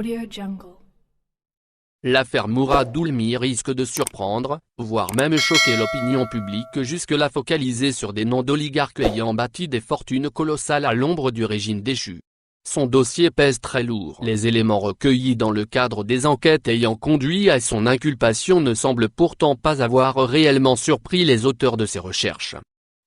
AudioJungle. L'affaire Mourad Oulmi risque de surprendre, voire même choquer l'opinion publique jusque-là focalisée sur des noms d'oligarques ayant bâti des fortunes colossales à l'ombre du régime déchu. Son dossier pèse très lourd. Les éléments recueillis dans le cadre des enquêtes ayant conduit à son inculpation ne semblent pourtant pas avoir réellement surpris les auteurs de ces recherches.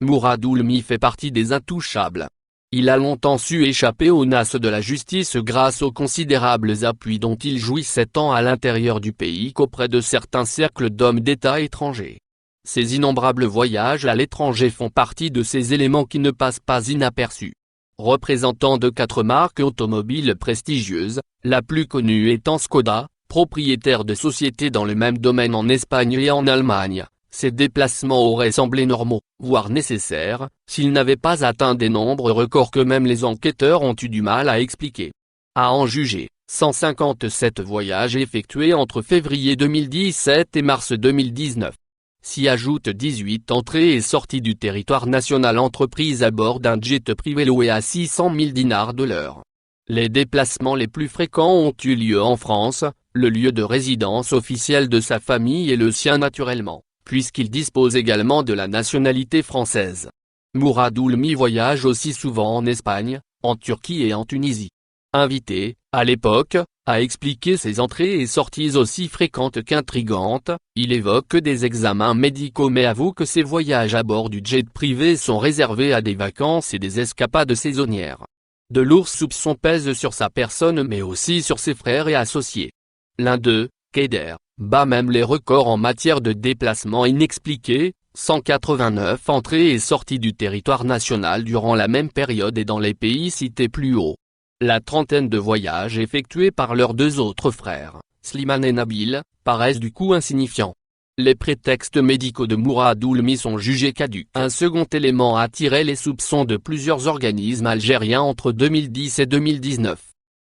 Mourad Oulmi fait partie des intouchables. Il a longtemps su échapper aux nasses de la justice grâce aux considérables appuis dont il jouissait tant à l'intérieur du pays qu'auprès de certains cercles d'hommes d'État étrangers. Ces innombrables voyages à l'étranger font partie de ces éléments qui ne passent pas inaperçus. Représentant de 4 marques automobiles prestigieuses, la plus connue étant Skoda, propriétaire de sociétés dans le même domaine en Espagne et en Allemagne. Ces déplacements auraient semblé normaux, voire nécessaires, s'ils n'avaient pas atteint des nombres records que même les enquêteurs ont eu du mal à expliquer. À en juger, 157 voyages effectués entre février 2017 et mars 2019. S'y ajoutent 18 entrées et sorties du territoire national entreprises à bord d'un jet privé loué à 600 000 dinars de l'heure. Les déplacements les plus fréquents ont eu lieu en France, le lieu de résidence officiel de sa famille et le sien naturellement, puisqu'il dispose également de la nationalité française. Mourad Oulmi voyage aussi souvent en Espagne, en Turquie et en Tunisie. Invité, à l'époque, à expliquer ses entrées et sorties aussi fréquentes qu'intrigantes, il évoque des examens médicaux mais avoue que ses voyages à bord du jet privé sont réservés à des vacances et des escapades saisonnières. De lourds soupçons pèsent sur sa personne mais aussi sur ses frères et associés. L'un d'eux, Kader, bat même les records en matière de déplacements inexpliqués, 189 entrées et sorties du territoire national durant la même période et dans les pays cités plus haut. La trentaine de voyages effectués par leurs 2 autres frères, Slimane et Nabil, paraissent du coup insignifiants. Les prétextes médicaux de Mourad Oulmi sont jugés caducs. Un second élément a attiré les soupçons de plusieurs organismes algériens entre 2010 et 2019.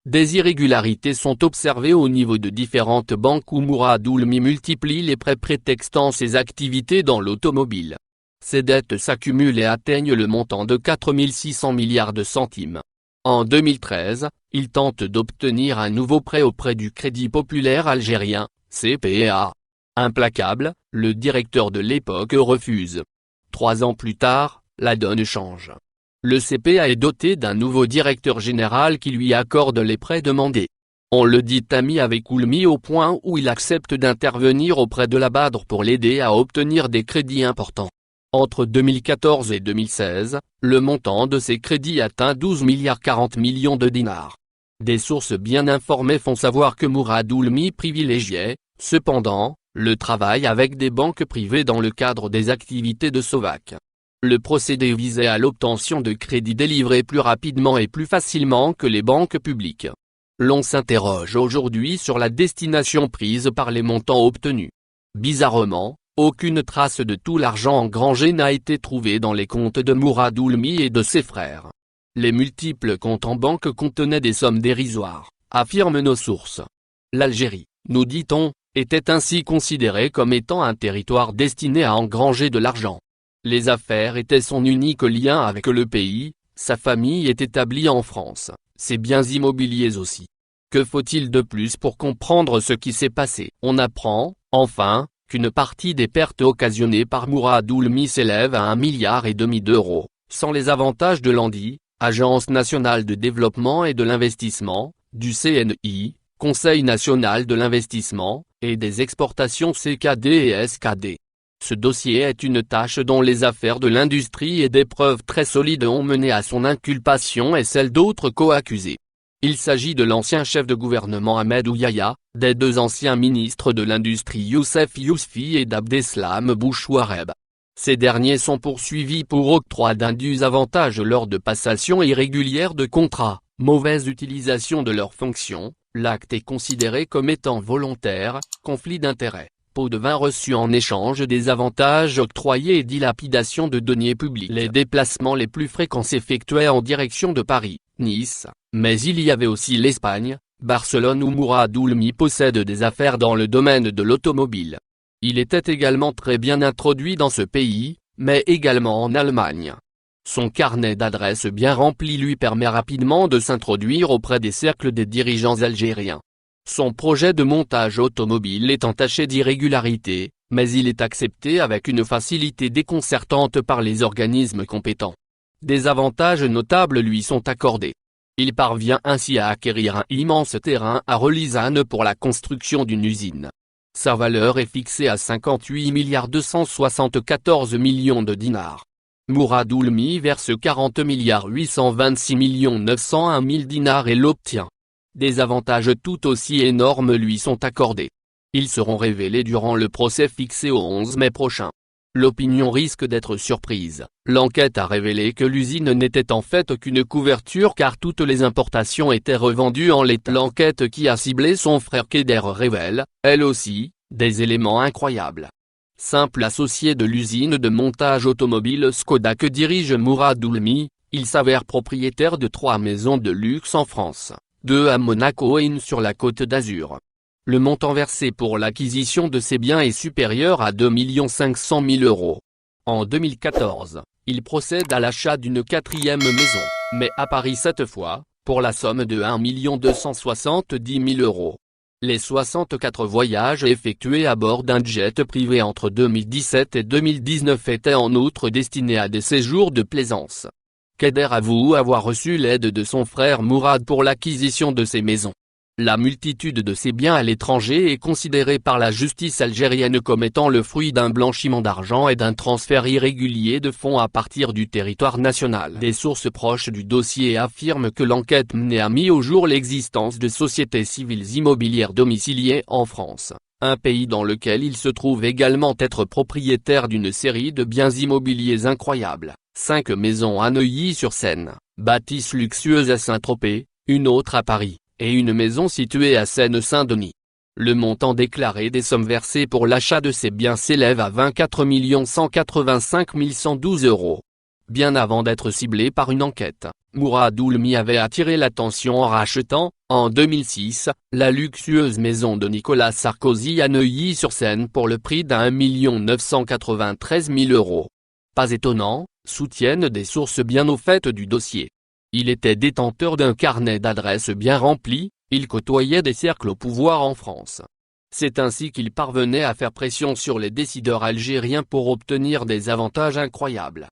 Des irrégularités sont observées au niveau de différentes banques où Mourad Oulmi multiplie les prêts prétextant ses activités dans l'automobile. Ces dettes s'accumulent et atteignent le montant de 4 600 milliards de centimes. En 2013, il tente d'obtenir un nouveau prêt auprès du Crédit Populaire Algérien, CPA. Implacable, le directeur de l'époque refuse. 3 ans plus tard, la donne change. Le CPA est doté d'un nouveau directeur général qui lui accorde les prêts demandés. On le dit ami avec Oulmi au point où il accepte d'intervenir auprès de la Badr pour l'aider à obtenir des crédits importants. Entre 2014 et 2016, le montant de ces crédits atteint 12,40 milliards de dinars. Des sources bien informées font savoir que Mourad Oulmi privilégiait, cependant, le travail avec des banques privées dans le cadre des activités de Sovac. Le procédé visait à l'obtention de crédits délivrés plus rapidement et plus facilement que les banques publiques. L'on s'interroge aujourd'hui sur la destination prise par les montants obtenus. Bizarrement, aucune trace de tout l'argent engrangé n'a été trouvée dans les comptes de Mourad Oulmi et de ses frères. Les multiples comptes en banque contenaient des sommes dérisoires, affirment nos sources. L'Algérie, nous dit-on, était ainsi considérée comme étant un territoire destiné à engranger de l'argent. Les affaires étaient son unique lien avec le pays, sa famille est établie en France, ses biens immobiliers aussi. Que faut-il de plus pour comprendre ce qui s'est passé? On apprend, enfin, qu'une partie des pertes occasionnées par Mourad Oulmi s'élève à 1,5 milliard d'euros, sans les avantages de l'ANDI, Agence nationale de développement et de l'investissement, du CNI, Conseil national de l'investissement, et des exportations CKD et SKD. Ce dossier est une tâche dont les affaires de l'industrie et des preuves très solides ont mené à son inculpation et celle d'autres co-accusés. Il s'agit de l'ancien chef de gouvernement Ahmed Ouyaya, des 2 anciens ministres de l'industrie Youssef Yousfi et d'Abdeslam Bouchouareb. Ces derniers sont poursuivis pour octroi d'indus avantages lors de passation irrégulière de contrats, mauvaise utilisation de leurs fonctions, l'acte est considéré comme étant volontaire, conflit d'intérêts, pot de vin reçu en échange des avantages octroyés et dilapidation de deniers publics. Les déplacements les plus fréquents s'effectuaient en direction de Paris, Nice, mais il y avait aussi l'Espagne, Barcelone où Mourad Oulmi possède des affaires dans le domaine de l'automobile. Il était également très bien introduit dans ce pays, mais également en Allemagne. Son carnet d'adresses bien rempli lui permet rapidement de s'introduire auprès des cercles des dirigeants algériens. Son projet de montage automobile est entaché d'irrégularités, mais il est accepté avec une facilité déconcertante par les organismes compétents. Des avantages notables lui sont accordés. Il parvient ainsi à acquérir un immense terrain à Relizane pour la construction d'une usine. Sa valeur est fixée à 58 274 millions de dinars. Mourad Oulmi verse 40 826 901 000 dinars et l'obtient. Des avantages tout aussi énormes lui sont accordés. Ils seront révélés durant le procès fixé au 11 mai prochain. L'opinion risque d'être surprise. L'enquête a révélé que l'usine n'était en fait qu'une couverture car toutes les importations étaient revendues en lait. L'enquête qui a ciblé son frère Keder révèle, elle aussi, des éléments incroyables. Simple associé de l'usine de montage automobile Skoda que dirige Mourad Oulmi, il s'avère propriétaire de 3 maisons de luxe en France, 2 à Monaco et une sur la Côte d'Azur. Le montant versé pour l'acquisition de ces biens est supérieur à 2 500 000 €. En 2014, il procède à l'achat d'une 4e maison, mais à Paris cette fois, pour la somme de 1 270 000 €. Les 64 voyages effectués à bord d'un jet privé entre 2017 et 2019 étaient en outre destinés à des séjours de plaisance. Keder avoue avoir reçu l'aide de son frère Mourad pour l'acquisition de ces maisons. La multitude de ces biens à l'étranger est considérée par la justice algérienne comme étant le fruit d'un blanchiment d'argent et d'un transfert irrégulier de fonds à partir du territoire national. Des sources proches du dossier affirment que l'enquête menée a mis au jour l'existence de sociétés civiles immobilières domiciliées en France, un pays dans lequel il se trouve également être propriétaire d'une série de biens immobiliers incroyables, 5 maisons à Neuilly-sur-Seine, bâtisses luxueuses à Saint-Tropez, une autre à Paris, et une maison située à Seine-Saint-Denis. Le montant déclaré des sommes versées pour l'achat de ces biens s'élève à 24 185 112 €. Bien avant d'être ciblé par une enquête, Mourad Oulmi avait attiré l'attention en rachetant, en 2006, la luxueuse maison de Nicolas Sarkozy à Neuilly-sur-Seine pour le prix d'1 993 000 €. Pas étonnant, soutiennent des sources bien au fait du dossier. Il était détenteur d'un carnet d'adresses bien rempli, il côtoyait des cercles au pouvoir en France. C'est ainsi qu'il parvenait à faire pression sur les décideurs algériens pour obtenir des avantages incroyables.